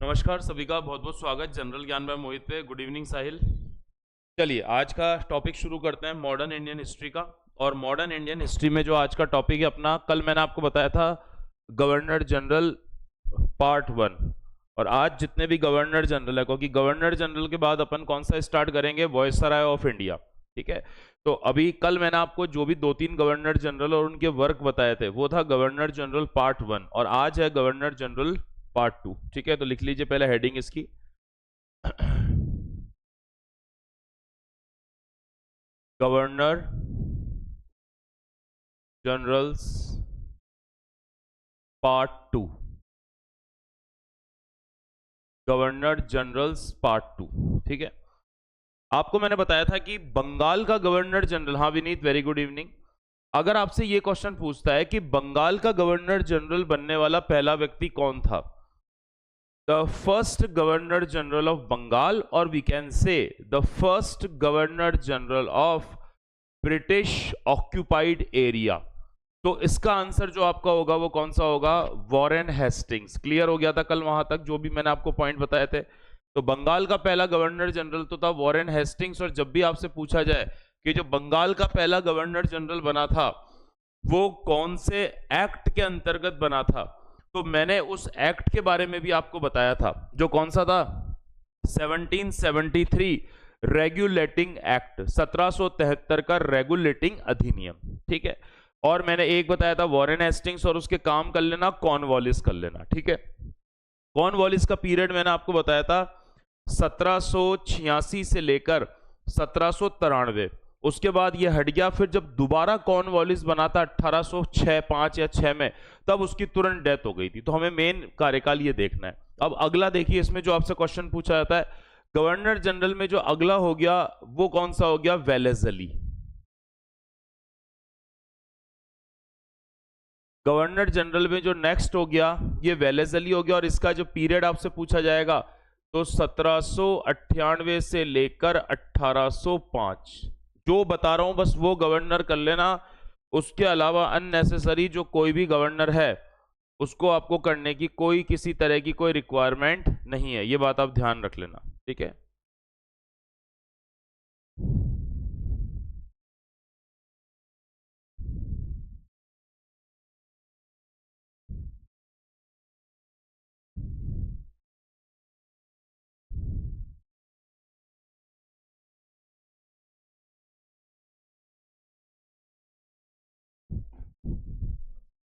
नमस्कार सभी का बहुत बहुत स्वागत जनरल ज्ञान में मोहित पे। गुड इवनिंग साहिल। चलिए आज का टॉपिक शुरू करते हैं मॉडर्न इंडियन हिस्ट्री का। और मॉडर्न इंडियन हिस्ट्री में जो आज का टॉपिक है अपना, कल मैंने आपको बताया था गवर्नर जनरल पार्ट 1, और आज जितने भी गवर्नर जनरल है, क्योंकि गवर्नर जनरल के बाद अपन कौन सा स्टार्ट करेंगे, वॉयसराय ऑफ इंडिया। ठीक है, तो अभी कल मैंने आपको जो भी 2-3 गवर्नर जनरल और उनके वर्क बताए थे वो था गवर्नर जनरल पार्ट 1, और आज है गवर्नर जनरल पार्ट 2। ठीक है, तो लिख लीजिए पहले हेडिंग इसकी। Governor generals part 2, governor generals part 2। ठीक है, आपको मैंने बताया था कि बंगाल का गवर्नर जनरल, हाँ विनीत वेरी गुड इवनिंग। अगर आपसे ये क्वेश्चन पूछता है कि बंगाल का गवर्नर जनरल बनने वाला पहला व्यक्ति कौन था, the first governor general of Bengal, or we can say the first governor general of British occupied area, तो इसका आंसर जो आपका होगा वो कौन सा होगा, वॉरेन हेस्टिंग्स। क्लियर हो गया था कल वहां तक जो भी मैंने आपको पॉइंट बताए थे। तो बंगाल का पहला गवर्नर जनरल तो था वॉरेन हेस्टिंग्स, और जब भी आपसे पूछा जाए कि जो बंगाल का पहला गवर्नर जनरल बना था वो कौन से एक्ट के अंतर्गत बना था, तो मैंने उस एक्ट के बारे में भी आपको बताया था, जो कौन सा था, 1773 रेगुलेटिंग एक्ट, 1773 का रेगुलेटिंग अधिनियम। ठीक है, और मैंने एक बताया था वॉरेन हेस्टिंग्स, और उसके काम कर लेना कॉर्नवालिस कर लेना। ठीक है, कॉर्नवालिस का पीरियड मैंने आपको बताया था 1786 से लेकर 1793, उसके बाद ये हट गया। फिर जब दोबारा कॉर्नवालिस बना था 1806, 5 या 6 में, तब उसकी तुरंत डेथ हो गई थी। तो हमें मेन कार्यकाल ये देखना है। अब अगला देखिए, इसमें जो आपसे क्वेश्चन पूछा जाता है गवर्नर जनरल में, जो अगला हो गया वो कौन सा हो गया, वेलेज़ली। गवर्नर जनरल में जो नेक्स्ट हो गया ये वेलेज़ली हो गया, और इसका जो पीरियड आपसे पूछा जाएगा तो 1798 से लेकर 1805। जो बता रहा हूं बस वो गवर्नर कर लेना, उसके अलावा अननेसेसरी जो कोई भी गवर्नर है उसको आपको करने की कोई किसी तरह की कोई रिक्वायरमेंट नहीं है, ये बात आप ध्यान रख लेना। ठीक है,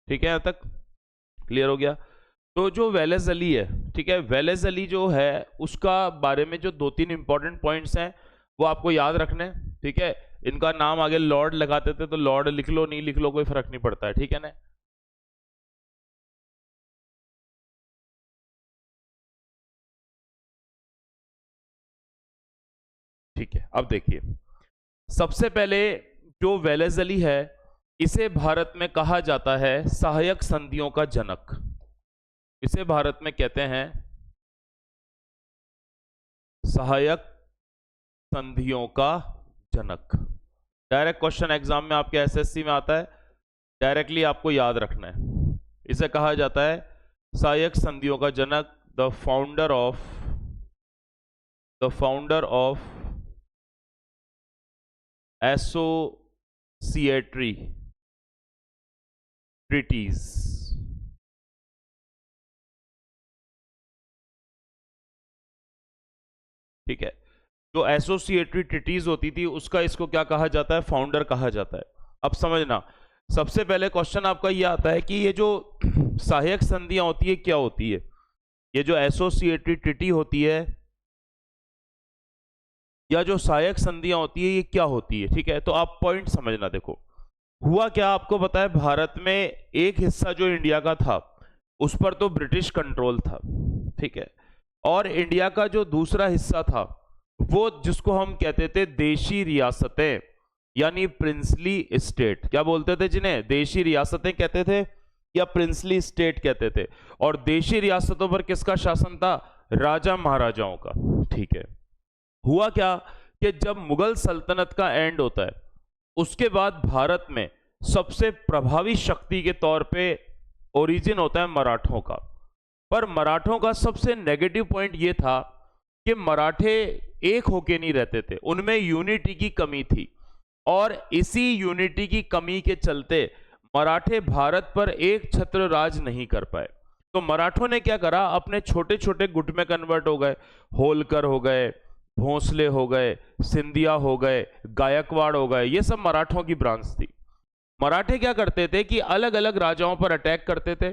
ठीक है, यहां तक क्लियर हो गया। तो जो वेलेज़ली है, ठीक है, वेलेज़ली जो है उसका बारे में जो 2-3 इंपॉर्टेंट पॉइंट्स हैं वो आपको याद रखने। ठीक है, इनका नाम आगे लॉर्ड लगाते थे, तो लॉर्ड लिख लो नहीं लिख लो कोई फर्क नहीं पड़ता है। ठीक है ना, ठीक है। अब देखिए, सबसे पहले जो वेलेज़ली है इसे भारत में कहा जाता है सहायक संधियों का जनक। इसे भारत में कहते हैं सहायक संधियों का जनक। डायरेक्ट क्वेश्चन एग्जाम में आपके एसएससी में आता है, डायरेक्टली आपको याद रखना है। इसे कहा जाता है सहायक संधियों का जनक, द फाउंडर ऑफ एसोसिएटरी ट्रीटीज। ठीक है, जो एसोसिएटरी ट्रीटीज होती थी उसका इसको क्या कहा जाता है, फाउंडर कहा जाता है। अब समझना, सबसे पहले क्वेश्चन आपका ये आता है कि ये जो सहायक संधियां होती है क्या होती है, ये जो एसोसिएटरी ट्रीटी होती है या जो सहायक संधियां होती है ये क्या होती है। ठीक है, तो आप पॉइंट समझना। देखो हुआ क्या, आपको पता है भारत में एक हिस्सा जो इंडिया का था उस पर तो ब्रिटिश कंट्रोल था। ठीक है, और इंडिया का जो दूसरा हिस्सा था वो जिसको हम कहते थे देशी रियासतें, यानी प्रिंसली स्टेट, क्या बोलते थे जिन्हें, देशी रियासतें कहते थे या प्रिंसली स्टेट कहते थे। और देशी रियासतों पर किसका शासन था, राजा महाराजाओं का। ठीक है, हुआ क्या कि जब मुगल सल्तनत का एंड होता है उसके बाद भारत में सबसे प्रभावी शक्ति के तौर पे ओरिजिन होता है मराठों का। पर मराठों का सबसे नेगेटिव पॉइंट यह था कि मराठे एक होके नहीं रहते थे, उनमें यूनिटी की कमी थी, और इसी यूनिटी की कमी के चलते मराठे भारत पर एक छत्र राज नहीं कर पाए। तो मराठों ने क्या करा, अपने छोटे छोटे गुट में कन्वर्ट हो गए, होलकर हो गए, भोंसले हो गए, सिंधिया हो गए, गायकवाड़ हो गए, ये सब मराठों की ब्रांच थी। मराठे क्या करते थे कि अलग अलग राजाओं पर अटैक करते थे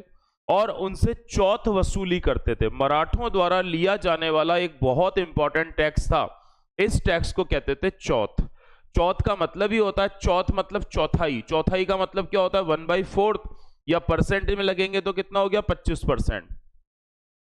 और उनसे चौथ वसूली करते थे। मराठों द्वारा लिया जाने वाला एक बहुत इंपॉर्टेंट टैक्स था, इस टैक्स को कहते थे चौथ। चौथ का मतलब ही होता है, चौथ मतलब चौथाई, चौथाई का मतलब क्या होता है 1/4, या परसेंट में लगेंगे तो कितना हो गया 25%।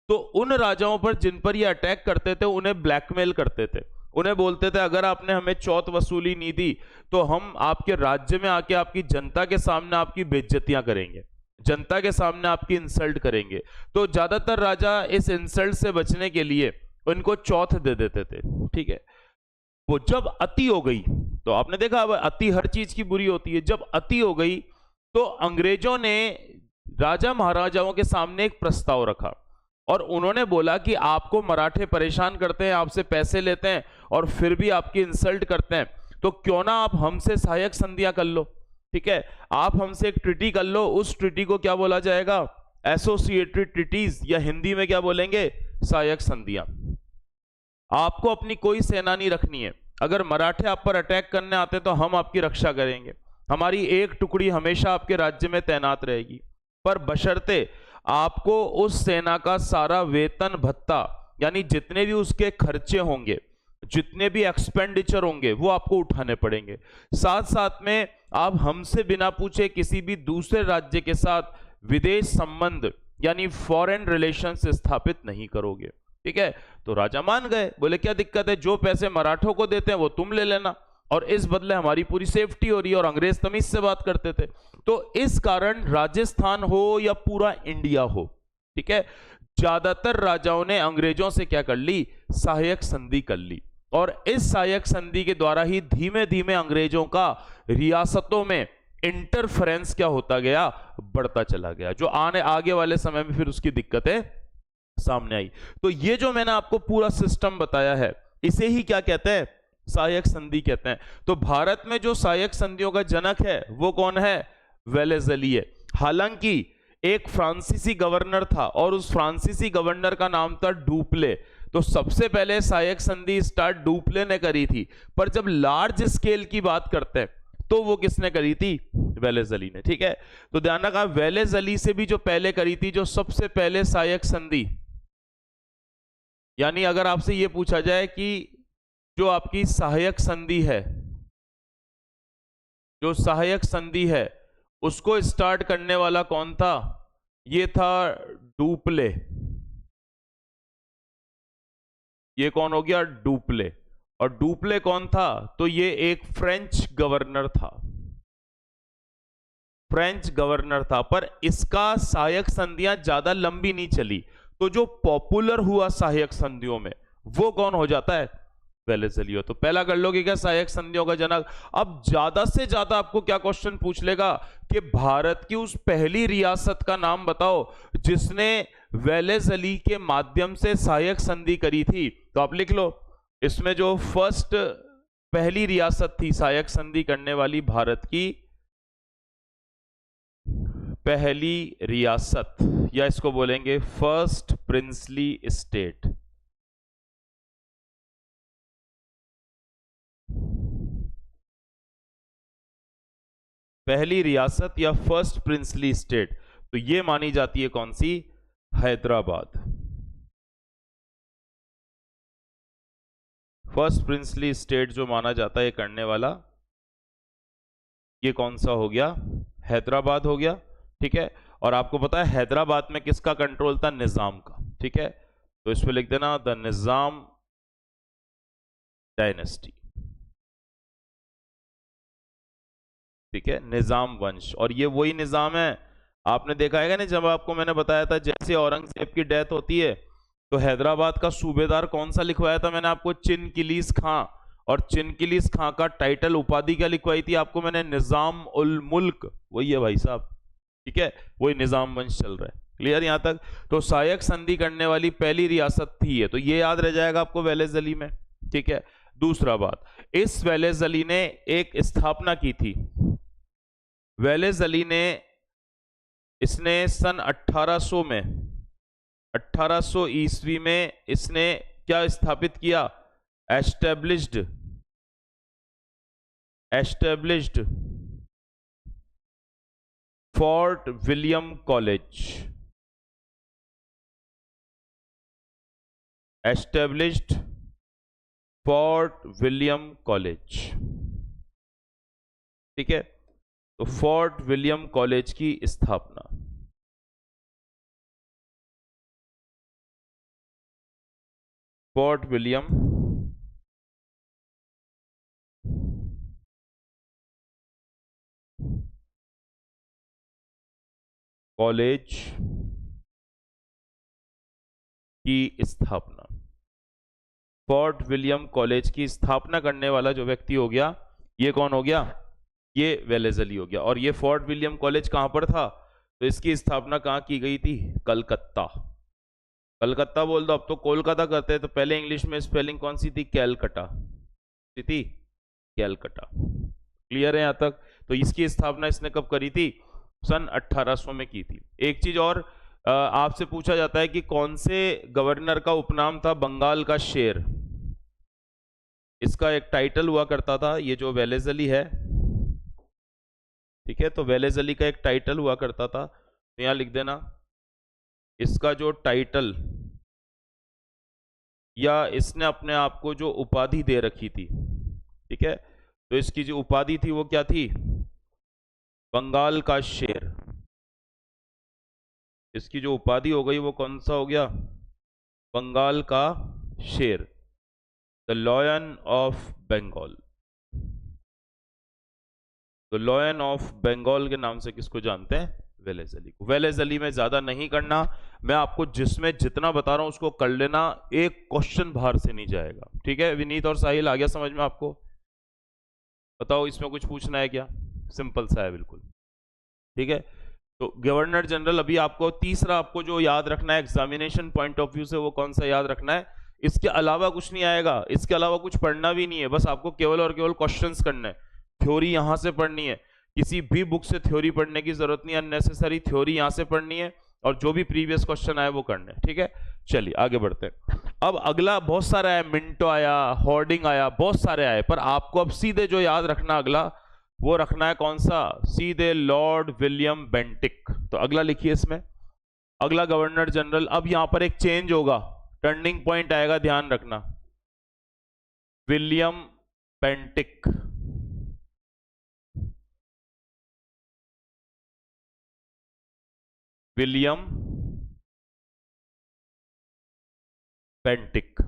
तो उन राजाओं पर जिन पर ये अटैक करते थे उन्हें ब्लैकमेल करते थे, उन्हें बोलते थे अगर आपने हमें चौथ वसूली नहीं दी तो हम आपके राज्य में आके आपकी जनता के सामने आपकी बेइज्जतियां करेंगे, जनता के सामने आपकी इंसल्ट करेंगे। तो ज्यादातर राजा इस इंसल्ट से बचने के लिए उनको चौथ दे देते थे, ठीक है। वो जब अति हो गई, तो आपने देखा अब अति हर चीज की बुरी होती है, जब अति हो गई तो अंग्रेजों ने राजा महाराजाओं के सामने एक प्रस्ताव रखा और उन्होंने बोला कि आपको मराठे परेशान करते हैं, आपसे पैसे लेते हैं और फिर भी आपकी इंसल्ट करते हैं, तो क्यों ना आप हमसे सहायक संधियां कर लो, ठीक है। आप हमसे एक ट्रीटी कर लो, उस ट्रीटी को क्या बोला जाएगा, एसोसिएटरी ट्रीटीज, या हिंदी में क्या बोलेंगे, सहायक संधियां। आपको अपनी कोई सेना नहीं रखनी है, अगर मराठे आप पर अटैक करने आते तो हम आपकी रक्षा करेंगे, हमारी एक टुकड़ी हमेशा आपके राज्य में तैनात रहेगी, पर बशर्ते आपको उस सेना का सारा वेतन भत्ता, यानी जितने भी उसके खर्चे होंगे, जितने भी एक्सपेंडिचर होंगे वो आपको उठाने पड़ेंगे। साथ साथ में आप हमसे बिना पूछे किसी भी दूसरे राज्य के साथ विदेश संबंध यानी फॉरेन रिलेशंस स्थापित नहीं करोगे, ठीक है। तो राजा मान गए, बोले क्या दिक्कत है, जो पैसे मराठों को देते हैं वो तुम ले लेना, और इस बदले हमारी पूरी सेफ्टी हो रही है, और अंग्रेज तमीज से बात करते थे। तो इस कारण राजस्थान हो या पूरा इंडिया हो, ठीक है, ज्यादातर राजाओं ने अंग्रेजों से क्या कर ली, सहायक संधि कर ली, और इस सहायक संधि के द्वारा ही धीमे धीमे अंग्रेजों का रियासतों में इंटरफेरेंस क्या होता गया, बढ़ता चला गया, जो आगे वाले समय में फिर उसकी दिक्कतें सामने आई। तो ये जो मैंने आपको पूरा सिस्टम बताया है, इसे ही क्या कहते हैं, सहायक संधि कहते हैं। तो भारत में जो सहायक संधियों का जनक है वो कौन है, वेलेज़ली है। हालांकि एक फ्रांसीसी गवर्नर था और उस फ्रांसीसी गवर्नर का नाम था डुप्ले, तो सबसे पहले सहायक संधि स्टार्ट डुप्ले ने करी थी, पर जब लार्ज स्केल की बात करते हैं तो वो किसने करी थी, वेलेज़ली ने, ठीक है। तो ध्यान रखा, वेलेज़ली से भी जो पहले करी थी, जो सबसे पहले सहायक संधि, यानी अगर आपसे यह पूछा जाए कि जो आपकी सहायक संधि है, जो सहायक संधि है उसको स्टार्ट करने वाला कौन था, ये था डुप्ले, ये कौन हो गया, डुप्ले। और डुप्ले कौन था, तो ये एक फ्रेंच गवर्नर था, फ्रेंच गवर्नर था, पर इसका सहायक संधियां ज्यादा लंबी नहीं चली। तो जो पॉपुलर हुआ सहायक संधियों में वो कौन हो जाता है, वेलेज़ली हो। तो पहला कर लोगे क्या, सहायक संधियों का जनक। अब ज्यादा से ज्यादा आपको क्या क्वेश्चन पूछ लेगा कि भारत की उस पहली रियासत का नाम बताओ जिसने वेलेज़ली के माध्यम से सहायक संधि करी थी, तो आप लिख लो, इसमें जो फर्स्ट पहली रियासत थी सहायक संधि करने वाली, भारत की पहली रियासत, या इसको बोलेंगे फर्स्ट प्रिंसली स्टेट। पहली रियासत या फर्स्ट प्रिंसली स्टेट, तो ये मानी जाती है कौन सी, हैदराबाद। फर्स्ट प्रिंसली स्टेट जो माना जाता है करने वाला, ये कौन सा हो गया, हैदराबाद हो गया, ठीक है। और आपको पता है हैदराबाद में किसका कंट्रोल था, निजाम का, ठीक है। तो इस पे लिख देना द निजाम डायनेस्टी, ठीक है, निजाम वंश। और ये वही निजाम है, आपने देखा है ना, जब आपको मैंने बताया था जैसे औरंगजेब की डेथ होती है तो हैदराबाद का सूबेदार कौन सा लिखवाया था मैंने आपको, चिनकिलीस खां। और चिनकिलीस खां का टाइटल उपाधि क्या लिखवाई थी आपको मैंने, निजाम उल मुल्क, वही है भाई साहब, ठीक है, वही निजाम वंश चल रहा है। क्लियर यहां तक? तो सहायक संधि करने वाली पहली रियासत थी ये, तो ये याद रह जाएगा आपको वेलेस अली में। ठीक है, दूसरा बात, इस वेलेस अली ने एक स्थापना की थी। वेलेस अली ने इसने सन 1800 में 1800 ईस्वी में इसने क्या स्थापित किया? Established fort William college. Established fort William college. ठीक है, तो फोर्ट विलियम कॉलेज की स्थापना। फोर्ट विलियम कॉलेज की स्थापना। फोर्ट विलियम कॉलेज की स्थापना करने वाला जो व्यक्ति हो गया, ये कौन हो गया? ये वेलेस अली हो गया। और ये फोर्ट विलियम कॉलेज कहां पर था? तो इसकी स्थापना कहां की गई थी? कलकत्ता। कलकत्ता बोल दो, अब तो कोलकाता करते हैं, तो पहले इंग्लिश में स्पेलिंग कौन सी थी? कैलकटा थी, कैलकटा। क्लियर है यहां तक? तो इसकी स्थापना इसने कब करी थी? सन 1800 में की थी। एक चीज और आपसे पूछा जाता है कि कौन से गवर्नर का उपनाम था बंगाल का शेर? इसका एक टाइटल हुआ करता था, ये जो वेलेस अली है, ठीक है, तो वेलेस अली का एक टाइटल हुआ करता था, तो यहां लिख देना इसका जो टाइटल या इसने अपने आप को जो उपाधि दे रखी थी, ठीक है, तो इसकी जो उपाधि थी वो क्या थी? बंगाल का शेर। इसकी जो उपाधि हो गई वो कौन सा हो गया? बंगाल का शेर, द लॉयन ऑफ बंगाल। तो लॉयन ऑफ बंगाल के नाम से किसको जानते हैं? वेलेस अली को। वेलेस अली में ज्यादा नहीं करना, मैं आपको जिसमें जितना बता रहा हूं उसको कर लेना, एक क्वेश्चन बाहर से नहीं जाएगा। ठीक है, विनीत और साहिल आ गया समझ में आपको? बताओ इसमें कुछ पूछना है क्या? सिंपल सा है बिल्कुल। ठीक है, तो गवर्नर जनरल अभी आपको तीसरा आपको जो याद रखना है एग्जामिनेशन पॉइंट ऑफ व्यू से, वो कौन सा याद रखना है? इसके अलावा कुछ नहीं आएगा, इसके अलावा कुछ पढ़ना भी नहीं है, बस आपको केवल और केवल क्वेश्चंस करना है। थ्योरी यहां से पढ़नी है, किसी भी बुक से थ्योरी पढ़ने की जरूरत नहीं है, अननेसेसरी थ्योरी यहां से पढ़नी है, और जो भी प्रीवियस क्वेश्चन आए वो करने हैं। ठीक है, चलिए आगे बढ़ते हैं। अब अगला बहुत सारा है, मिंटो आया, होर्डिंग आया, बहुत सारे आए, पर आपको अब सीधे जो याद रखना अगला, वो रखना है कौन सा? सीधे लॉर्ड विलियम बेंटिक। तो अगला लिखिए इसमें, अगला गवर्नर जनरल। अब यहां पर एक चेंज होगा, टर्निंग पॉइंट आएगा, ध्यान रखना, विलियम बेंटिक। William Bentinck.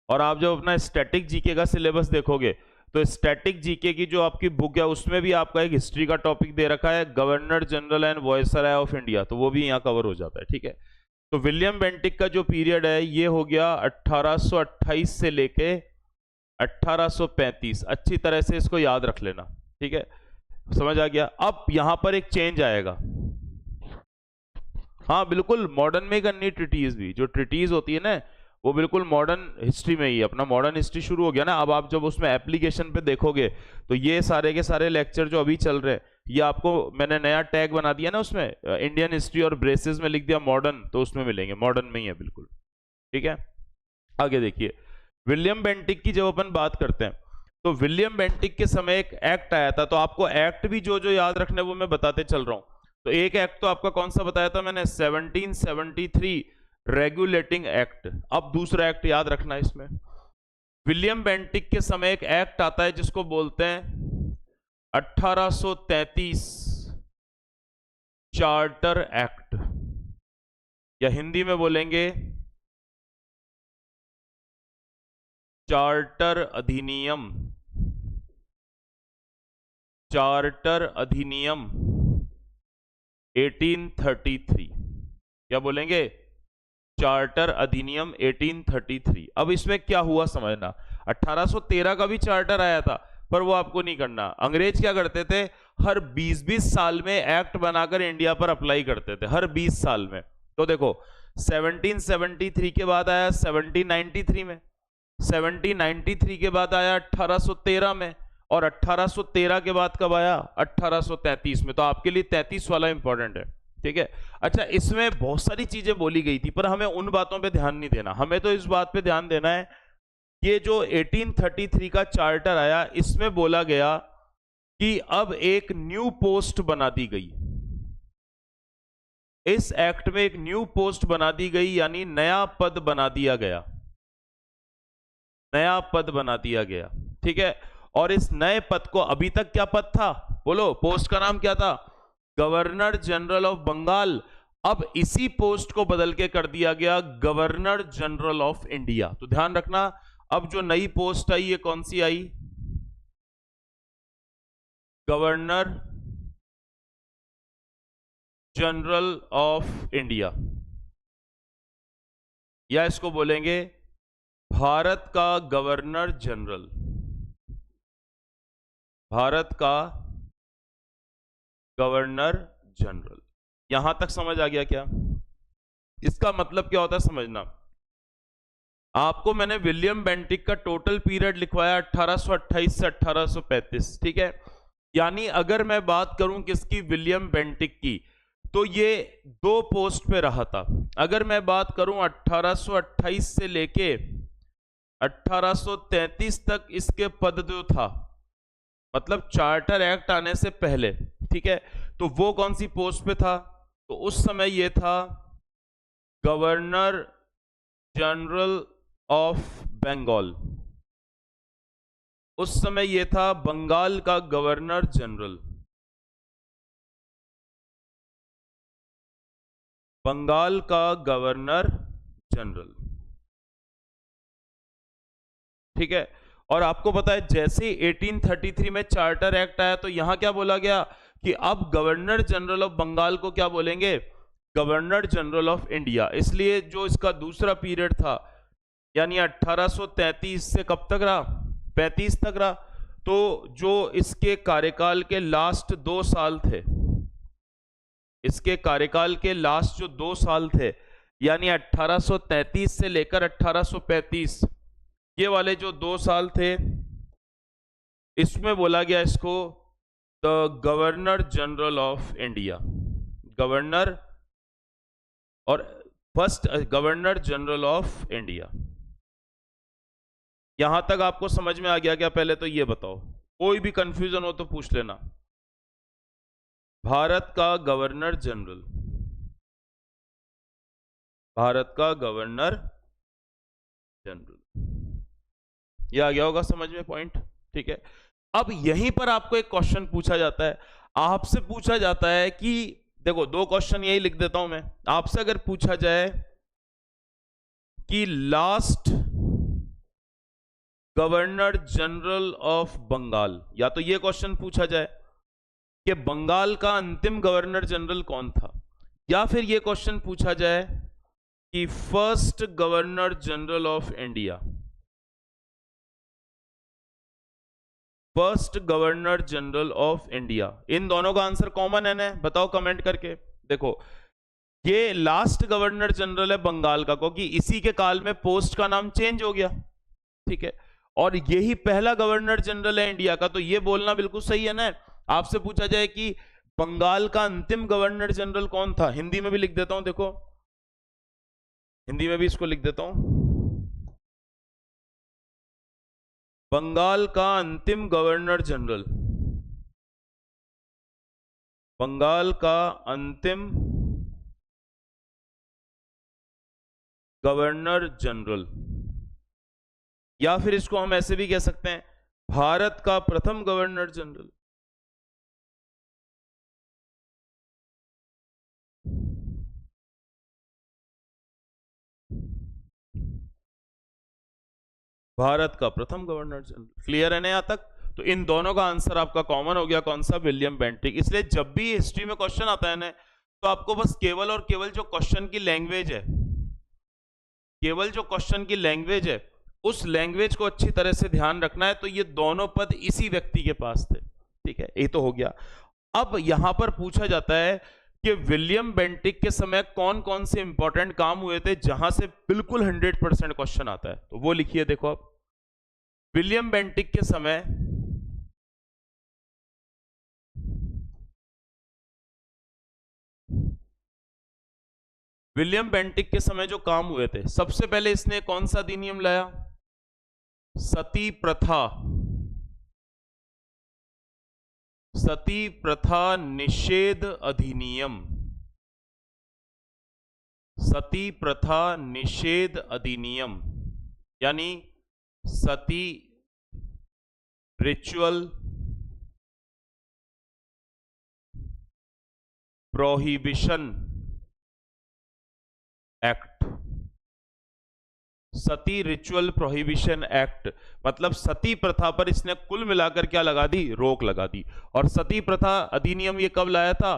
और आप जब अपना स्टैटिक जीके का सिलेबस देखोगे, तो स्टैटिक जीके की जो आपकी बुक है उसमें भी आपका एक हिस्ट्री का टॉपिक दे रखा है, governor general and viceroy of India, तो वो भी यहां कवर हो जाता है। ठीक है, तो विलियम बेंटिक का जो पीरियड है ये हो गया 1828 से लेके 1835। अच्छी तरह से इसको याद रख लेना। ठीक है, समझ आ गया? अब यहां पर एक चेंज आएगा। हाँ बिल्कुल, मॉडर्न में करनी ट्रिटीज भी, जो ट्रिटीज होती है ना वो बिल्कुल मॉडर्न हिस्ट्री में ही, अपना मॉडर्न हिस्ट्री शुरू हो गया ना। अब आप जब उसमें एप्लीकेशन पे देखोगे तो ये सारे के सारे लेक्चर जो अभी चल रहे हैं, ये आपको मैंने नया टैग बना दिया ना उसमें, इंडियन हिस्ट्री और ब्रेसेस में लिख दिया मॉडर्न, तो उसमें मिलेंगे, मॉडर्न में ही है बिल्कुल। ठीक है, आगे देखिए, विलियम बेंटिक की जब अपन बात करते हैं, तो विलियम बेंटिक के समय एक एक्ट आया था, तो आपको एक्ट भी जो जो याद रखने वो मैं बताते चल रहा हूं। तो एक एक्ट तो आपका कौन सा बताया था मैंने? 1773 रेगुलेटिंग एक्ट। अब दूसरा एक्ट याद रखना है इसमें, विलियम बेंटिक के समय एक एक्ट आता है जिसको बोलते हैं 1833 चार्टर एक्ट, या हिंदी में बोलेंगे चार्टर अधिनियम। चार्टर अधिनियम 1833, क्या बोलेंगे? चार्टर अधिनियम 1833। अब इसमें क्या हुआ समझना, 1813 का भी चार्टर आया था, पर वो आपको नहीं करना। अंग्रेज क्या करते थे, हर 20-20 साल में एक्ट बनाकर इंडिया पर अप्लाई करते थे, हर 20 साल में। तो देखो 1773 के बाद आया 1793 में, 1793 के बाद आया 1813 में, और 1813 के बाद कब आया? 1833 में। तो आपके लिए 33 वाला इंपॉर्टेंट है, ठीक है। अच्छा, इसमें बहुत सारी चीजें बोली गई थी, पर हमें उन बातों पे ध्यान नहीं देना, हमें तो इस बात पे ध्यान देना है, ये जो 1833 का चार्टर आया, इसमें बोला गया कि अब एक न्यू पोस्ट बना दी गई, इस एक्ट में एक न्यू पोस्ट बना दी गई, यानी नया पद बना दिया गया, नया पद बना दिया गया, ठीक है। और इस नए पद को, अभी तक क्या पद था? बोलो, पोस्ट का नाम क्या था? Governor general of Bengal. अब इसी पोस्ट को बदल के कर दिया गया गवर्नर जनरल ऑफ इंडिया। तो ध्यान रखना, अब जो नई पोस्ट आई, ये कौन सी आई? गवर्नर जनरल ऑफ इंडिया, या इसको बोलेंगे भारत का गवर्नर जनरल, भारत का गवर्नर जनरल। यहां तक समझ आ गया क्या? इसका मतलब क्या होता है समझना। आपको मैंने विलियम बेंटिक का टोटल पीरियड लिखवाया 1828 से 1835, ठीक है। यानी अगर मैं बात करूं किसकी? विलियम बेंटिक की, तो ये 2 पोस्ट पे रहा था। अगर मैं बात करूं 1828 से लेके 1833 तक इसके पद जो था, मतलब चार्टर एक्ट आने से पहले, ठीक है, तो वो कौन सी पोस्ट पे था? तो उस समय ये था गवर्नर जनरल ऑफ बंगाल, उस समय ये था बंगाल का गवर्नर जनरल, बंगाल का गवर्नर जनरल, ठीक है। और आपको पता है, जैसे 1833 में चार्टर एक्ट आया, तो यहां क्या बोला गया कि अब गवर्नर जनरल ऑफ बंगाल को क्या बोलेंगे? Governor general of India. इसलिए जो इसका दूसरा पीरियड था, यानी 1833 से कब तक रहा? 35 तक रहा। तो जो इसके कार्यकाल के लास्ट 2 साल थे, इसके कार्यकाल के लास्ट जो 2 साल थे, यानी 1833 से लेकर 1835, ये वाले जो 2 साल थे, इसमें बोला गया इसको the governor general of India, governor, और first governor general of India. यहां तक आपको समझ में आ गया क्या? पहले तो ये बताओ, कोई भी कंफ्यूजन हो तो पूछ लेना। भारत का गवर्नर जनरल, भारत का गवर्नर जनरल, ये आ गया होगा समझ में पॉइंट, ठीक है। अब यहीं पर आपको एक क्वेश्चन पूछा जाता है, आपसे पूछा जाता है कि देखो, 2 क्वेश्चन यही लिख देता हूं मैं। आपसे अगर पूछा जाए कि last governor general of Bengal, या तो ये क्वेश्चन पूछा जाए कि बंगाल का अंतिम गवर्नर जनरल कौन था, या फिर ये क्वेश्चन पूछा जाए कि first governor general of India, first governor general of India. इन दोनों का आंसर कॉमन है ना? बताओ कमेंट करके। देखो, ये लास्ट गवर्नर जनरल है बंगाल का, क्योंकि इसी के काल में पोस्ट का नाम चेंज हो गया, ठीक है, और यही पहला गवर्नर जनरल है इंडिया का। तो ये बोलना बिल्कुल सही है ना। आपसे पूछा जाए कि बंगाल का अंतिम गवर्नर जनरल कौन था, हिंदी में भी लिख देता हूं, देखो हिंदी में भी इसको लिख देता हूं, बंगाल का अंतिम गवर्नर जनरल, बंगाल का अंतिम गवर्नर जनरल, या फिर इसको हम ऐसे भी कह सकते हैं, भारत का प्रथम गवर्नर जनरल। भारत का प्रथम गवर्नर जनरल। क्लियर है ना यहां तक? तो इन दोनों का आंसर आपका कॉमन हो गया, कौन सा? William Bentinck. इसलिए जब भी हिस्ट्री में क्वेश्चन आता है ना, तो आपको बस केवल और केवल जो क्वेश्चन की लैंग्वेज है, केवल जो क्वेश्चन की लैंग्वेज है, उस लैंग्वेज को अच्छी तरह से ध्यान रखना है। तो ये दोनों पद इसी व्यक्ति के पास थे, ठीक है, ये तो हो गया। अब यहां पर पूछा जाता है कि विलियम बेंटिक के समय कौन कौन से इंपॉर्टेंट काम हुए थे जहां से बिल्कुल 100% क्वेश्चन आता है, तो वो लिखिए। देखो अब विलियम बेंटिक के समय विलियम बेंटिक के समय जो काम हुए थे, सबसे पहले इसने कौन सा अधिनियम लाया? सती प्रथा, सती प्रथा निषेध अधिनियम, सती प्रथा निषेध अधिनियम, यानी सती रिचुअल प्रोहिबिशन एक्ट, सती रिचुअल प्रोहिबिशन एक्ट, मतलब सती प्रथा पर इसने कुल मिलाकर क्या लगा दी? रोक लगा दी। और सती प्रथा अधिनियम ये कब लाया था?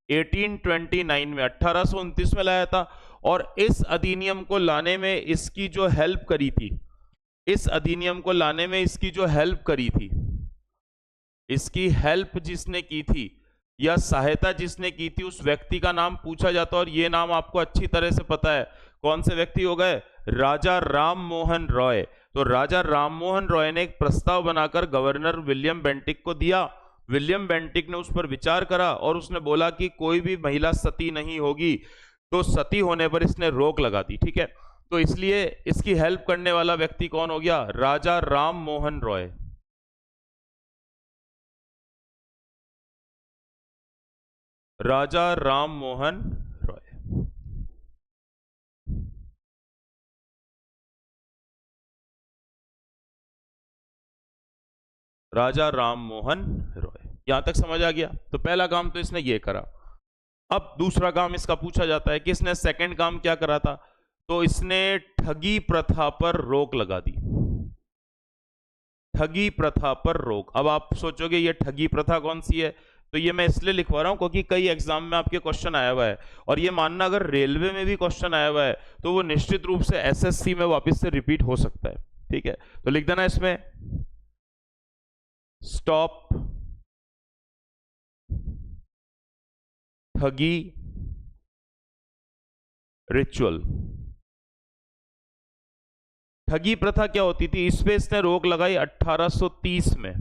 1829 में, 1829 में लाया था। और इस अधिनियम को लाने में इसकी जो हेल्प करी थी, इस अधिनियम को लाने में इसकी जो हेल्प करी थी, इसकी हेल्प जिसने की थी या सहायता जिसने की थी, उस व्यक्ति का नाम पूछा जाता है। और ये नाम आपको अच्छी तरह से पता है, कौन से व्यक्ति हो गए? राजा राम मोहन रॉय। तो राजा राम मोहन रॉय ने एक प्रस्ताव बनाकर गवर्नर विलियम बेंटिक को दिया। विलियम बेंटिक ने उस पर विचार करा और उसने बोला कि कोई भी महिला सती नहीं होगी, तो सती होने पर इसने रोक लगा दी। ठीक है, तो इसलिए इसकी हेल्प करने वाला व्यक्ति कौन हो गया? राजा राम मोहन रॉय। राजा राम मोहन रॉय। राजा राम मोहन रॉय, यहां तक समझ आ गया? तो पहला काम तो इसने ये करा। अब दूसरा काम इसका पूछा जाता है कि इसने सेकंड काम क्या करा था? तो इसने ठगी प्रथा पर रोक लगा दी। ठगी प्रथा पर रोक। अब आप सोचोगे ये ठगी प्रथा कौन सी है? तो ये मैं इसलिए लिखवा रहा हूं क्योंकि कई एग्जाम में आपके क्वेश्चन आया हुआ है, और ये मानना अगर रेलवे में भी क्वेश्चन आया हुआ है तो वो निश्चित रूप से एसएससी में वापस से रिपीट हो सकता है। ठीक है, तो लिख देना इसमें स्टॉप ठगी रिचुअल। ठगी प्रथा क्या होती थी? इस पे इसने रोक लगाई 1830 में।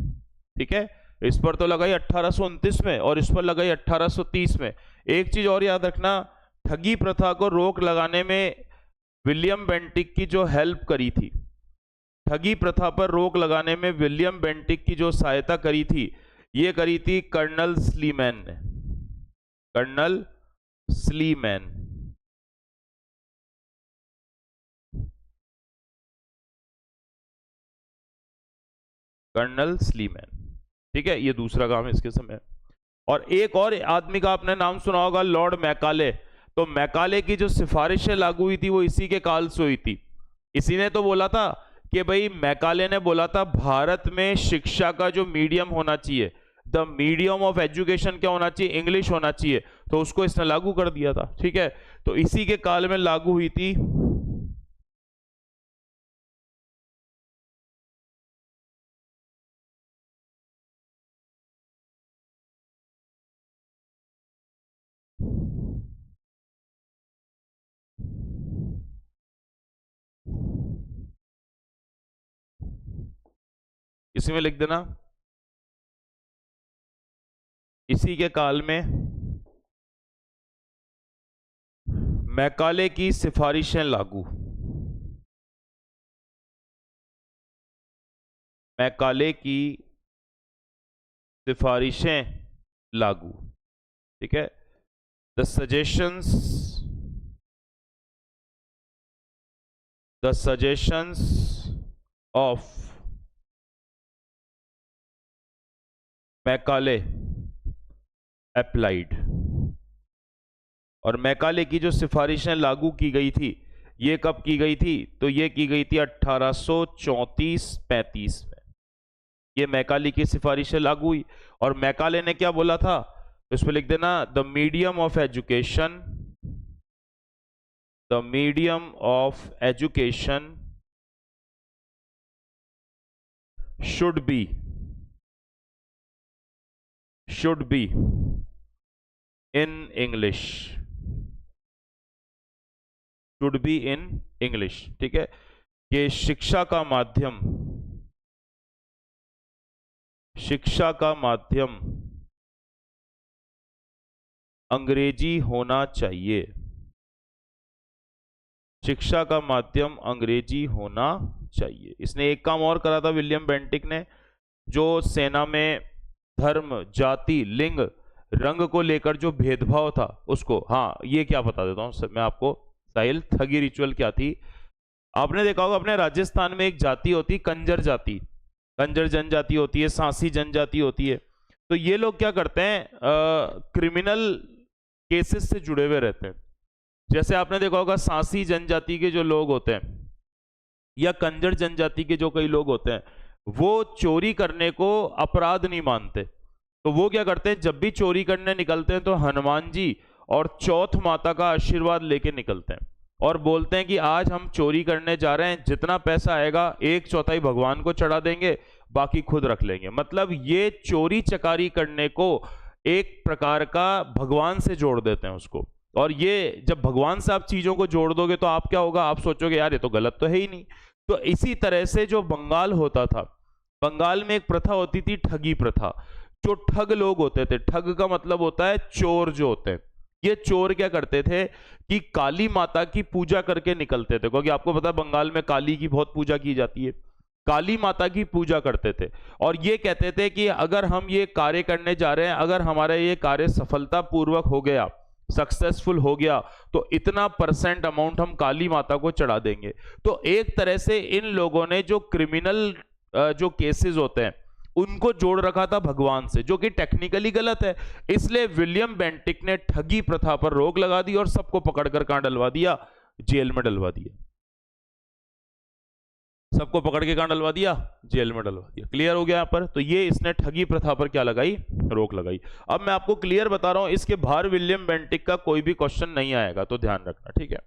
ठीक है, इस पर तो लगाई 1829 में और इस पर लगाई 1830 में। एक चीज और याद रखना, ठगी प्रथा को रोक लगाने में विलियम बेंटिक की जो हेल्प करी थी, ठगी प्रथा पर रोक लगाने में विलियम बेंटिक की जो सहायता करी थी, ये करी थी कर्नल स्लीमैन ने। Colonel Sleeman. Colonel Sleeman. ठीक है, ये दूसरा काम है इसके समय। और एक और आदमी का आपने नाम सुना होगा, लॉर्ड मैकाले। तो मैकाले की जो सिफारिशें लागू हुई थी वो इसी के काल से हुई थी। इसी ने तो बोला था कि भाई, मैकाले ने बोला था भारत में शिक्षा का जो मीडियम होना चाहिए, द मीडियम ऑफ एजुकेशन क्या होना चाहिए? इंग्लिश होना चाहिए। तो उसको इसने लागू कर दिया था। ठीक है, तो इसी के काल में लागू हुई थी इसी में लिख देना, इसी के काल में मैकाले की सिफारिशें लागू। मैकाले की सिफारिशें लागू। ठीक है, the suggestions, the suggestions of Macaulay applied. और मैकाले की जो सिफारिशें लागू की गई थी, ये कब की गई थी? तो ये की गई थी 1834-35 में। ये मैकाले की सिफारिशें लागू हुई। और मैकाले ने क्या बोला था? इस पर लिख देना, the medium of education, the medium of education should be should be in English, should be in English, ठीक है। कि शिक्षा का माध्यम, शिक्षा का माध्यम अंग्रेजी होना चाहिए, शिक्षा का माध्यम अंग्रेजी होना चाहिए। इसने एक काम और करा था विलियम बेंटिक ने, जो सेना में धर्म, जाति, लिंग, रंग को लेकर जो भेदभाव था उसको, हाँ ये क्या बता देता हूं मैं आपको, साहिल, ठगी रिचुअल क्या थी। आपने देखा होगा अपने राजस्थान में एक जाति होती, कंजर जाति, कंजर जनजाति होती है, सांसी जनजाति होती है। तो ये लोग क्या करते हैं, क्रिमिनल केसेस से जुड़े हुए रहते हैं। जैसे आपने देखा होगा सांसी जनजाति के जो लोग होते हैं या कंजर जनजाति के जो कई लोग होते हैं, वो चोरी करने को अपराध नहीं मानते। तो वो क्या करते हैं, जब भी चोरी करने निकलते हैं तो हनुमान जी और चौथ माता का आशीर्वाद लेके निकलते हैं और बोलते हैं कि आज हम चोरी करने जा रहे हैं, जितना पैसा आएगा 1/4 भगवान को चढ़ा देंगे, बाकी खुद रख लेंगे। मतलब ये चोरी चकारी करने को एक प्रकार का भगवान से जोड़ देते हैं उसको। और ये जब भगवान से आप चीजों को जोड़ दोगे तो आप क्या होगा, आप सोचोगे यार ये तो गलत तो है ही नहीं। तो इसी तरह से जो बंगाल होता था, बंगाल में एक प्रथा होती थी ठगी प्रथा। जो ठग लोग होते थे, ठग का मतलब होता है चोर जो होते हैं, ये चोर क्या करते थे कि काली माता की पूजा करके निकलते थे, क्योंकि आपको पता है बंगाल में काली की बहुत पूजा की जाती है। काली माता की पूजा करते थे और ये कहते थे कि अगर हम ये कार्य करने जा रहे हैं, अगर हमारा ये कार्य सफलतापूर्वक हो गया, सक्सेसफुल हो गया, तो इतना % अमाउंट हम काली माता को चढ़ा देंगे। तो एक तरह से इन लोगों ने जो क्रिमिनल जो केसेस होते हैं उनको जोड़ रखा था भगवान से, जो कि टेक्निकली गलत है। इसलिए विलियम बेंटिक ने ठगी प्रथा पर रोक लगा दी और सबको पकड़कर कहां डलवा दिया, जेल में डलवा दिया। सबको पकड़ के कहां डलवा दिया, जेल में डलवा दिया। क्लियर हो गया यहां पर। तो ये इसने ठगी प्रथा पर क्या लगाई, रोक लगाई। अब मैं आपको क्लियर बता रहा हूं, इसके बाहर विलियम बेंटिक का कोई भी क्वेश्चन नहीं आएगा, तो ध्यान रखना, ठीक है।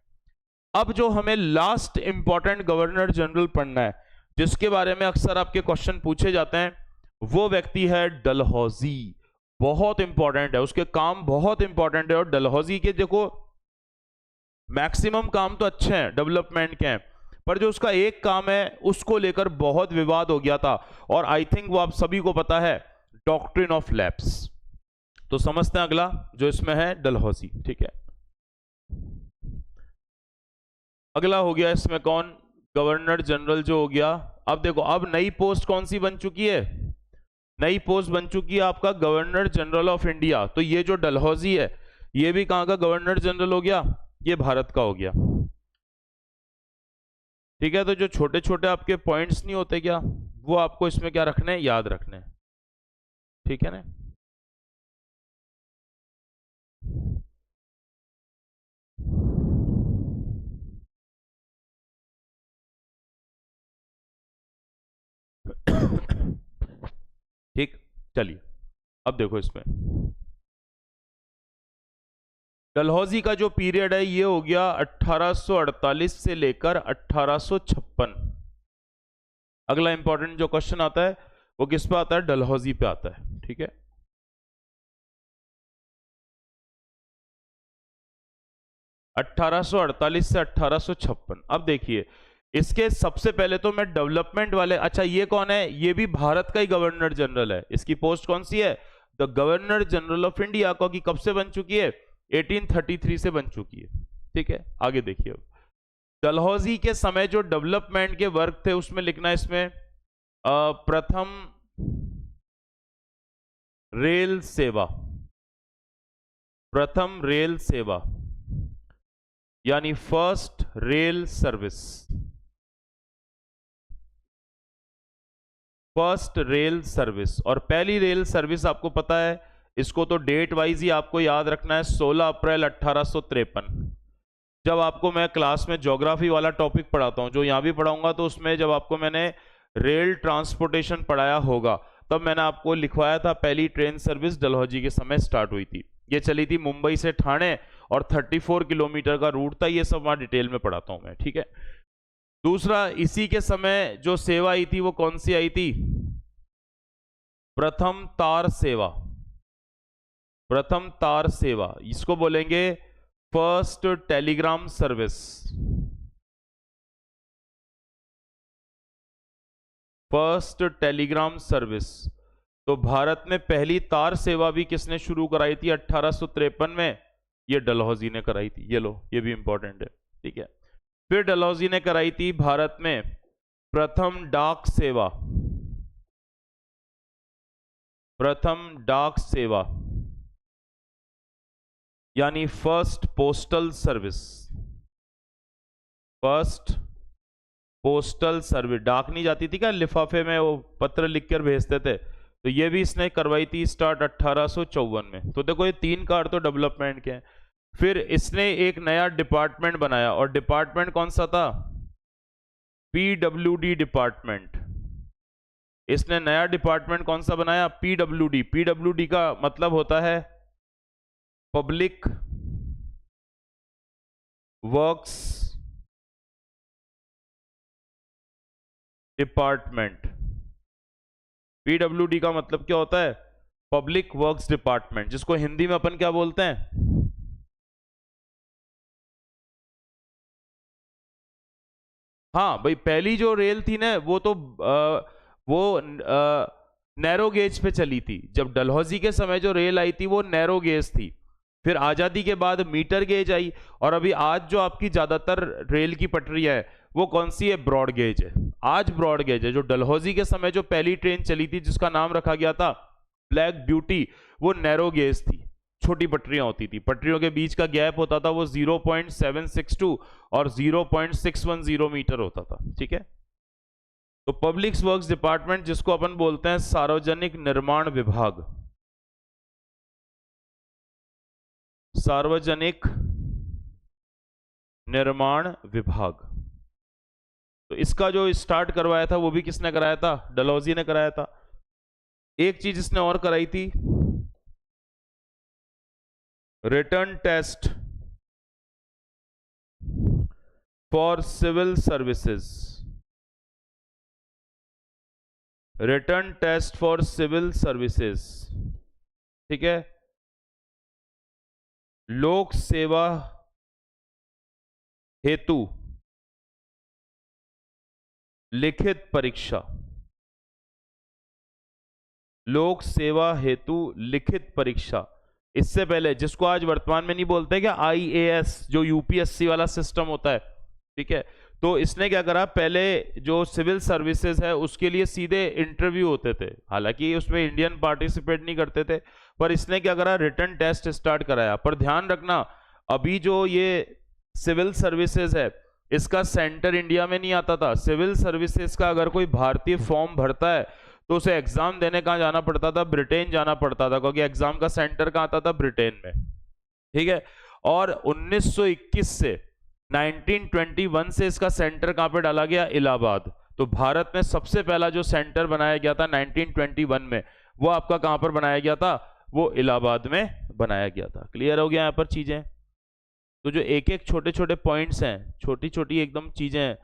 अब जो हमें लास्ट इंपॉर्टेंट गवर्नर जनरल पढ़ना है, जिसके बारे में अक्सर आपके क्वेश्चन पूछे जाते हैं, वो व्यक्ति है डलहौजी। बहुत इंपॉर्टेंट है, उसके काम बहुत इंपॉर्टेंट है। और डलहौजी के देखो मैक्सिमम काम तो अच्छे हैं, डेवलपमेंट के हैं, पर जो उसका एक काम है उसको लेकर बहुत विवाद हो गया था। और आई थिंक वो आप सभी को पता है, डॉक्ट्रिन ऑफ लैप्स। तो समझते हैं अगला जो इसमें है डलहौजी, ठीक है। अगला हो गया इसमें कौन, गवर्नर जनरल जो हो गया। अब देखो अब नई पोस्ट कौन सी बन चुकी है, नई पोस्ट बन चुकी है आपका गवर्नर जनरल ऑफ इंडिया। तो ये जो डलहौजी है ये भी कहां का गवर्नर जनरल हो गया, ये भारत का हो गया, ठीक है। तो जो छोटे छोटे आपके पॉइंट्स नहीं होते क्या, वो आपको इसमें क्या रखने, याद रखने, ठीक है ना। ठीक, चलिए अब देखो इसमें डलहौजी का जो पीरियड है ये हो गया 1848 से लेकर 1856। अगला इंपॉर्टेंट जो क्वेश्चन आता है वो किस पे आता है, डलहौजी पे आता है, ठीक है। अठारह सौ 48 से 1856। अब देखिए इसके सबसे पहले तो मैं डेवलपमेंट वाले, अच्छा ये कौन है, ये भी भारत का ही गवर्नर जनरल है। इसकी पोस्ट कौन सी है, the governor general of India, क्योंकि कब से बन चुकी है, 1833 से बन चुकी है, ठीक है। आगे देखिए डलहौजी के समय जो डेवलपमेंट के वर्क थे उसमें लिखना है इसमें प्रथम रेल सेवा, प्रथम रेल सेवा यानी first rail service, first rail service. और पहली रेल सर्विस आपको पता है, इसको तो डेट वाइज ही आपको याद रखना है, 16 अप्रैल 1853। जब आपको मैं क्लास में ज्योग्राफी वाला टॉपिक पढ़ाता हूं, जो यहां भी पढ़ाऊंगा, तो उसमें जब आपको मैंने रेल ट्रांसपोर्टेशन पढ़ाया होगा तब मैंने आपको लिखवाया था पहली ट्रेन सर्विस डलहौजी के समय स्टार्ट हुई थी। ये चली थी मुंबई से ठाणे और 34 किलोमीटर का रूट था। ये सब वहां डिटेल में पढ़ाता हूं मैं, ठीक है। दूसरा, इसी के समय जो सेवा आई थी वो कौन सी आई थी, प्रथम तार सेवा, प्रथम तार सेवा, इसको बोलेंगे first Telegram service. First Telegram service. तो भारत में पहली तार सेवा भी किसने शुरू कराई थी 1853 में? ये डलहौजी ने कराई थी। ये लो, ये भी इंपॉर्टेंट है, ठीक है। फिर डलहौजी ने कराई थी भारत में प्रथम डाक सेवा। प्रथम डाक सेवा यानी first postal service. First postal service, डाक नहीं जाती थी क्या, लिफाफे में वो पत्र लिखकर भेजते थे, तो ये भी इसने करवाई थी स्टार्ट 1854 में। तो देखो ये 3 कार्ड तो डेवलपमेंट के हैं। फिर इसने एक नया डिपार्टमेंट बनाया, और डिपार्टमेंट कौन सा था? PWD department. इसने नया डिपार्टमेंट कौन सा बनाया? पीडब्ल्यूडी। पीडब्ल्यूडी का मतलब होता है पब्लिक वर्क्स डिपार्टमेंट। पीडब्ल्यूडी का मतलब क्या होता है? पब्लिक वर्क्स डिपार्टमेंट, जिसको हिंदी में अपन क्या बोलते हैं? हाँ भाई, पहली जो रेल थी ना वो तो वो नैरो गेज पे चली थी। जब डलहौजी के समय जो रेल आई थी वो नैरो गेज थी। फिर आजादी के बाद मीटर गेज आई, और अभी आज जो आपकी ज्यादातर रेल की पटरियां है वो कौन सी है? ब्रॉड गेज है। आज ब्रॉड गेज है। जो डलहौजी के समय जो पहली ट्रेन चली थी जिसका नाम रखा गया था ब्लैक ब्यूटी, वो नैरो गेज थी, छोटी पटरियां होती थी, पटरियों के बीच का गैप होता था वो 0.762 और 0.610 मीटर होता था, ठीक है। तो पब्लिक वर्क्स डिपार्टमेंट, जिसको अपन बोलते हैं सार्वजनिक निर्माण विभाग। सार्वजनिक निर्माण विभाग। तो इसका जो स्टार्ट करवाया था वो भी किसने कराया था? डलहौजी ने कराया था। एक चीज इसने और कराई थी, written test for civil services. Written test for civil services, ठीक है। लोक सेवा हेतु लिखित परीक्षा। लोक सेवा हेतु लिखित परीक्षा। इससे पहले, जिसको आज वर्तमान में नहीं बोलते क्या, आईएएस, जो यूपीएससी वाला सिस्टम होता है, ठीक है। तो इसने क्या करा, पहले जो सिविल सर्विसेज है उसके लिए सीधे इंटरव्यू होते थे, हालांकि उसमें इंडियन पार्टिसिपेट नहीं करते थे, पर इसने क्या करा, रिटन टेस्ट स्टार्ट कराया। पर ध्यान रखना, अभी जो ये सिविल सर्विसेज है इसका सेंटर इंडिया में नहीं आता था। सिविल सर्विसेज का अगर कोई भारतीय फॉर्म भरता है तो उसे एग्जाम देने कहाँ जाना पड़ता था? ब्रिटेन जाना पड़ता था, क्योंकि एग्जाम का सेंटर कहाँ आता था? ब्रिटेन में, ठीक है। और 1921 से 1921 से इसका सेंटर कहां पे डाला गया? इलाहाबाद। तो भारत में सबसे पहला जो सेंटर बनाया गया था 1921 में, वो आपका कहां पर बनाया गया था? वो इलाहाबाद में बनाया गया था। क्लियर हो गया यहाँ पर चीजें? तो जो एक एक छोटे छोटे पॉइंट्स हैं, छोटी छोटी एकदम चीजें हैं,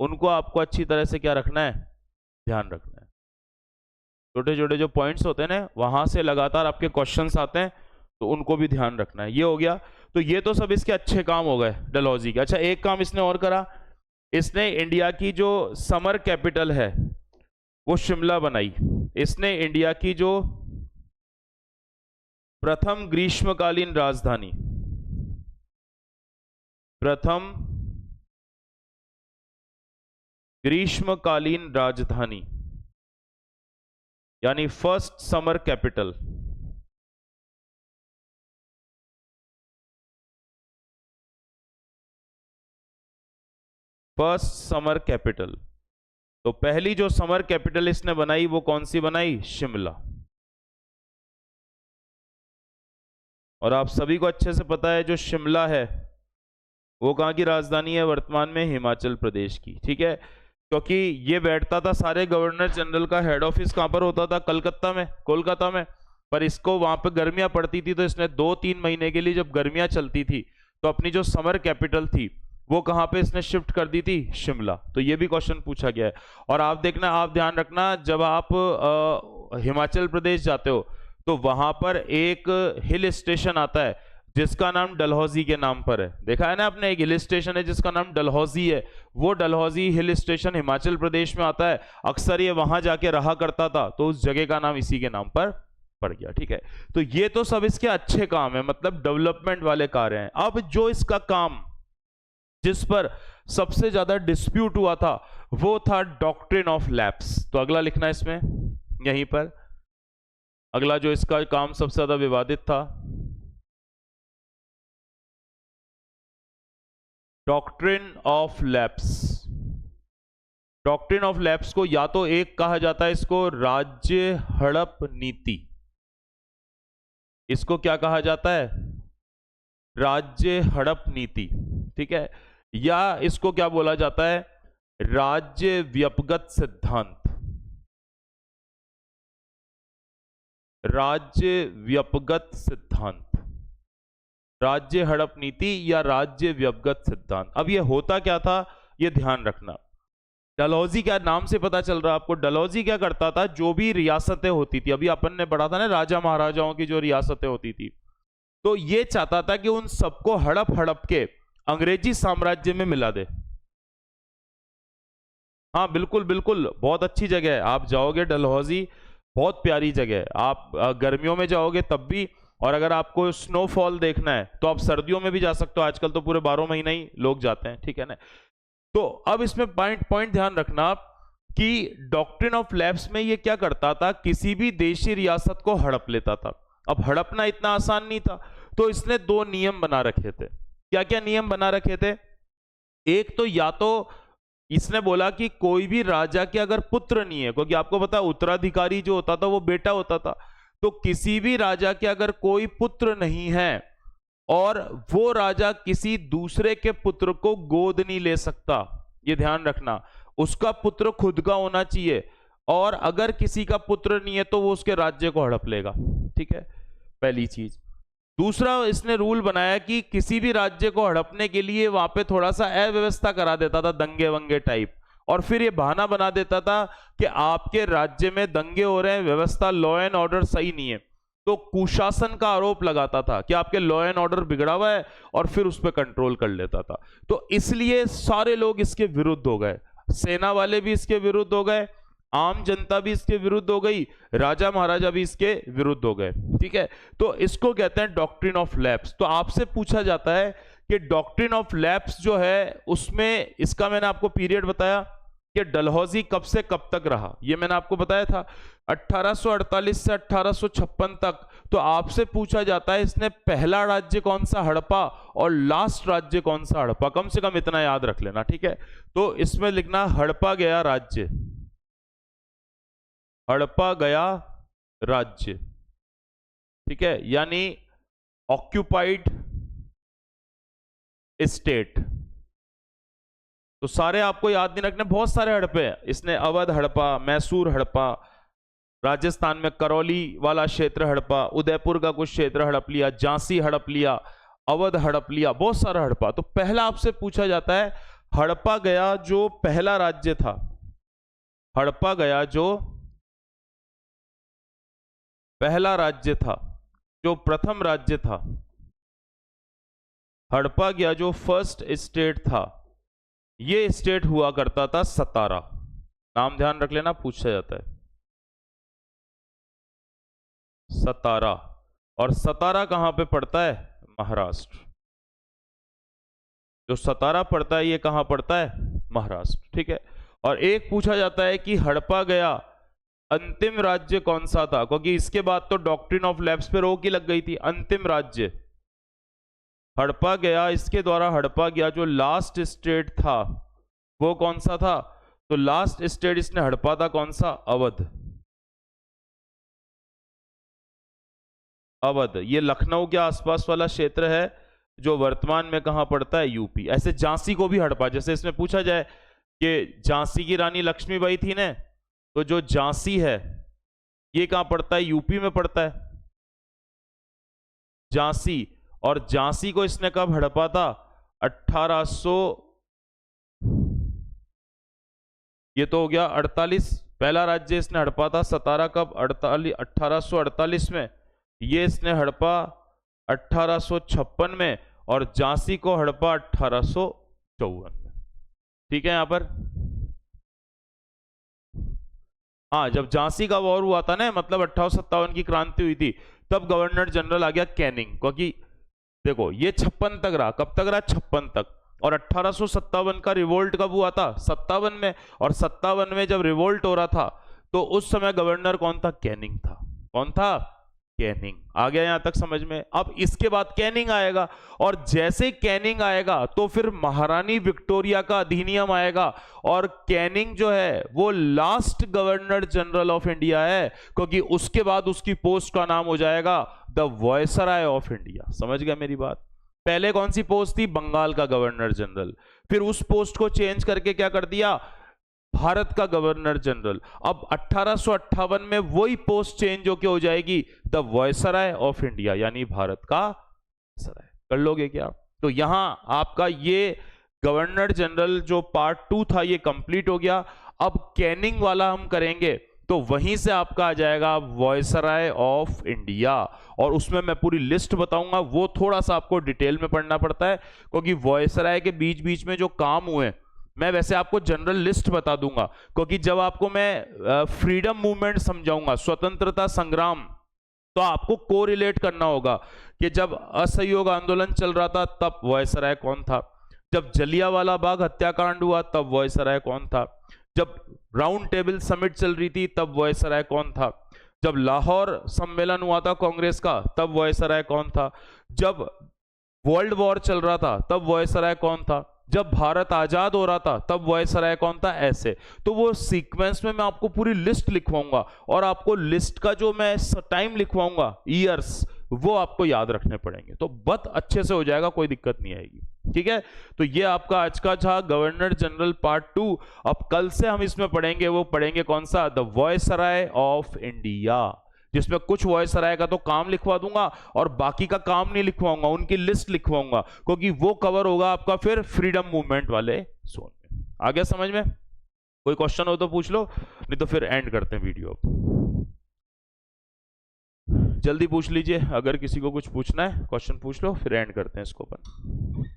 उनको आपको अच्छी तरह से क्या रखना है? ध्यान रखना है। छोटे छोटे जो पॉइंट्स होते हैं ना, वहां से लगातार आपके क्वेश्चंस आते हैं, तो उनको भी ध्यान रखना है। ये हो गया। तो ये तो सब इसके अच्छे काम हो गए डलहौजी के। अच्छा, एक काम इसने और करा, इसने इंडिया की जो समर कैपिटल है वो शिमला बनाई। इसने इंडिया की जो प्रथम ग्रीष्मकालीन राजधानी, प्रथम ग्रीष्मकालीन राजधानी यानी first summer capital, first summer capital. तो पहली जो समर कैपिटल इसने बनाई वो कौन सी बनाई? शिमला। और आप सभी को अच्छे से पता है जो शिमला है वो कहां की राजधानी है वर्तमान में? हिमाचल प्रदेश की, ठीक है। क्योंकि ये बैठता था, सारे गवर्नर जनरल का हेड ऑफिस कहां पर होता था? कलकत्ता में, कोलकाता में। पर इसको वहां पर गर्मियां पड़ती थी, तो इसने 2-3 महीने के लिए, जब गर्मियां चलती थी, तो अपनी जो समर कैपिटल थी वो कहां पे इसने शिफ्ट कर दी थी? शिमला। तो ये भी क्वेश्चन पूछा गया है। और आप देखना, आप ध्यान रखना, जब आप हिमाचल प्रदेश जाते हो तो वहां पर एक हिल स्टेशन आता है जिसका नाम डलहौजी के नाम पर है। देखा है ना आपने, एक हिल स्टेशन है जिसका नाम डलहौजी है। वो डलहौजी हिल स्टेशन हिमाचल प्रदेश में आता है। अक्सर ये वहां जाके रहा करता था, तो उस जगह का नाम इसी के नाम पर पड़ गया। ठीक है, तो ये तो सब इसके अच्छे काम है, मतलब डेवलपमेंट वाले कार्य हैं। अब जो इसका काम जिस पर सबसे ज्यादा डिस्प्यूट हुआ था वो था डॉक्ट्रिन ऑफ लैप्स। तो अगला लिखना इसमें, यहीं पर अगला जो इसका काम सबसे ज्यादा विवादित था, doctrine of lapse. Doctrine of lapse को या तो एक कहा जाता है इसको राज्य हड़प नीति, इसको क्या कहा जाता है, राज्य हड़प नीति। ठीक है, या इसको क्या बोला जाता है, राज्य व्यपगत सिद्धांत, राज्य व्यपगत सिद्धांत, राज्य हड़प नीति या राज्य व्यपगत सिद्धांत। अब ये होता क्या था, ये ध्यान रखना। डलहौजी क्या नाम से पता चल रहा है आपको, डलहौजी क्या करता था, जो भी रियासतें होती थी, अभी अपन ने पढ़ा था ना राजा महाराजाओं की जो रियासतें होती थी, तो ये चाहता था कि उन सबको हड़प हड़प के अंग्रेजी साम्राज्य में मिला दे। हाँ बिल्कुल बिल्कुल, बहुत अच्छी जगह है, आप जाओगे डलहौजी, बहुत प्यारी जगह है। आप गर्मियों में जाओगे तब भी, और अगर आपको स्नोफॉल देखना है तो आप सर्दियों में भी जा सकते हो। आजकल तो पूरे 12 महीना ही लोग जाते हैं। ठीक है ना, तो अब इसमें पॉइंट ध्यान रखना आप कि डॉक्ट्रिन ऑफ लैप्स में ये क्या करता था, किसी भी देशी रियासत को हड़प लेता था। अब हड़पना इतना आसान नहीं था, तो इसने दो नियम बना रखे थे। क्या क्या नियम बना रखे थे, एक तो या तो इसने बोला कि कोई भी राजा के अगर पुत्र नहीं है, क्योंकि आपको पता उत्तराधिकारी जो होता था वो बेटा होता था, तो किसी भी राजा के अगर कोई पुत्र नहीं है और वो राजा किसी दूसरे के पुत्र को गोद नहीं ले सकता, ये ध्यान रखना, उसका पुत्र खुद का होना चाहिए, और अगर किसी का पुत्र नहीं है तो वो उसके राज्य को हड़प लेगा। ठीक है, पहली चीज। दूसरा इसने रूल बनाया कि किसी भी राज्य को हड़पने के लिए वहां पे थोड़ा सा अव्यवस्था करा देता था, दंगे वंगे टाइप, और फिर ये बहाना बना देता था कि आपके राज्य में दंगे हो रहे हैं, व्यवस्था लॉ एंड ऑर्डर सही नहीं है, तो कुशासन का आरोप लगाता था कि आपके लॉ एंड ऑर्डर बिगड़ा हुआ है, और फिर उस पर कंट्रोल कर लेता था। तो इसलिए सारे लोग इसके विरुद्ध हो गए, सेना वाले भी इसके विरुद्ध हो गए, आम जनता भी इसके विरुद्ध हो गई, राजा महाराजा भी इसके विरुद्ध हो गए। ठीक है, तो इसको कहते हैं डॉक्ट्रिन ऑफ लैप्स। तो आपसे पूछा जाता है कि डॉक्ट्रिन ऑफ लैप्स जो है उसमें इसका मैंने आपको पीरियड बताया कि डलहौजी कब से कब तक रहा, ये मैंने आपको बताया था 1848 से 1856 तक। तो आपसे पूछा जाता है इसने पहला राज्य कौन सा हड़पा और लास्ट राज्य कौन सा हड़पा, कम से कम इतना याद रख लेना। ठीक है, तो इसमें लिखना हड़पा गया राज्य, हड़पा गया राज्य। ठीक है, यानी ऑक्यूपाइड स्टेट। तो सारे आपको याद नहीं रखने, बहुत सारे हड़पे हैं इसने, अवध हड़पा, मैसूर हड़पा, राजस्थान में करौली वाला क्षेत्र हड़पा, उदयपुर का कुछ क्षेत्र हड़प लिया, झांसी हड़प लिया, अवध हड़प लिया, बहुत सारा हड़पा। तो पहला आपसे पूछा जाता है हड़पा गया जो पहला राज्य था, हड़पा गया जो पहला राज्य था, जो प्रथम राज्य था, हड़पा गया जो फर्स्ट स्टेट था, ये स्टेट हुआ करता था सतारा। नाम ध्यान रख लेना, पूछा जाता है सतारा। और सतारा कहां पे पड़ता है, महाराष्ट्र। जो सतारा पड़ता है ये कहां पड़ता है, महाराष्ट्र। ठीक है, और एक पूछा जाता है कि हड़पा गया अंतिम राज्य कौन सा था, क्योंकि इसके बाद तो डॉक्ट्रिन ऑफ लैप्स पे रोक ही लग गई थी। अंतिम राज्य हड़पा गया, इसके द्वारा हड़पा गया जो लास्ट स्टेट था वो कौन सा था, तो लास्ट स्टेट इसने हड़पा था कौन सा, अवध। अवध ये लखनऊ के आसपास वाला क्षेत्र है जो वर्तमान में कहां पड़ता है, यूपी। ऐसे झांसी को भी हड़पा, जैसे इसमें पूछा जाए कि झांसी की रानी लक्ष्मीबाई थी ना, तो जो झांसी है ये कहां पड़ता है, यूपी में पड़ता है झांसी। और झांसी को इसने कब हड़पा था, 1800, ये तो हो गया 48, पहला राज्य इसने हड़पा था। सतारा कब, 1848 में, ये इसने हड़पा 1856 में और झांसी को हड़पा 1854 में। ठीक है, यहां पर हाँ, जब झांसी का वॉर हुआ था ना, मतलब 1857 की क्रांति हुई थी, तब गवर्नर जनरल आ गया कैनिंग, क्योंकि देखो ये 56 तक रहा, कब तक रहा? 56 तक। और 1857 का रिवोल्ट कब हुआ था? 57 में। और 57 में जब रिवोल्ट हो रहा था तो उस समय गवर्नर कौन था? कैनिंग था। कौन था? कैनिंग। आ गया यहां तक समझ में? अब इसके बाद कैनिंग आएगा, और जैसे कैनिंग आएगा तो फिर महारानी विक्टोरिया का अधिनियम आएगा, और कैनिंग जो है वो last governor general of India है, क्योंकि उसके बाद उसकी पोस्ट का नाम हो जाएगा द वायसराय ऑफ इंडिया। समझ गया मेरी बात? पहले कौन सी पोस्ट थी? बंगाल का गवर्नर जनरल। फिर उस पोस्ट को चेंज करके क्या कर दिया? भारत का गवर्नर जनरल। अब 1858 में वही पोस्ट चेंज होके हो जाएगी द वायसराय ऑफ इंडिया, यानी भारत का वायसराय। कर लोगे क्या? तो यहां आपका ये गवर्नर जनरल जो पार्ट 2 था ये कंप्लीट हो गया। अब कैनिंग वाला हम करेंगे, तो वहीं से आपका आ जाएगा वायसराय ऑफ इंडिया, और उसमें मैं पूरी लिस्ट बताऊंगा। वो थोड़ा सा आपको डिटेल में पढ़ना पड़ता है, क्योंकि वायसराय के बीच बीच में जो काम हुए, मैं वैसे आपको जनरल लिस्ट बता दूंगा, क्योंकि जब आपको मैं फ्रीडम मूवमेंट समझाऊंगा, स्वतंत्रता संग्राम, तो आपको कोरिलेट करना होगा कि जब असहयोग आंदोलन चल रहा था तब वायसराय कौन था, जब जलियांवाला बाग हत्याकांड हुआ तब वायसराय कौन था, जब राउंड टेबल समिट चल रही थी तब वायसराय कौन था, जब लाहौर सम्मेलन हुआ था कांग्रेस का तब वायसराय कौन था, जब वर्ल्ड वॉर चल रहा था तब वायसराय कौन था, जब भारत आजाद हो रहा था तब वायसराय कौन था। ऐसे तो वो सीक्वेंस में मैं आपको पूरी लिस्ट लिखवाऊंगा, और आपको लिस्ट का जो मैं टाइम लिखवाऊंगा, ईयर्स, वो आपको याद रखने पड़ेंगे, तो बहुत अच्छे से हो जाएगा, कोई दिक्कत नहीं आएगी। ठीक है, तो ये आपका आज का था गवर्नर जनरल पार्ट 2। अब कल से हम इसमें पढ़ेंगे, वो पढ़ेंगे कौन सा? द वायसराय ऑफ इंडिया, जिसमें कुछ वायसराय का तो काम लिखवा दूंगा और बाकी का काम नहीं लिखवाऊंगा, उनकी लिस्ट लिखवाऊंगा, क्योंकि वो कवर होगा आपका फिर फ्रीडम मूवमेंट वाले जोन में। आ गया समझ में? कोई क्वेश्चन हो तो पूछ लो, नहीं तो फिर एंड करते हैं वीडियो। जल्दी पूछ लीजिए, अगर किसी को कुछ पूछना है क्वेश्चन पूछ लो, फिर एंड करते हैं इसको अपन।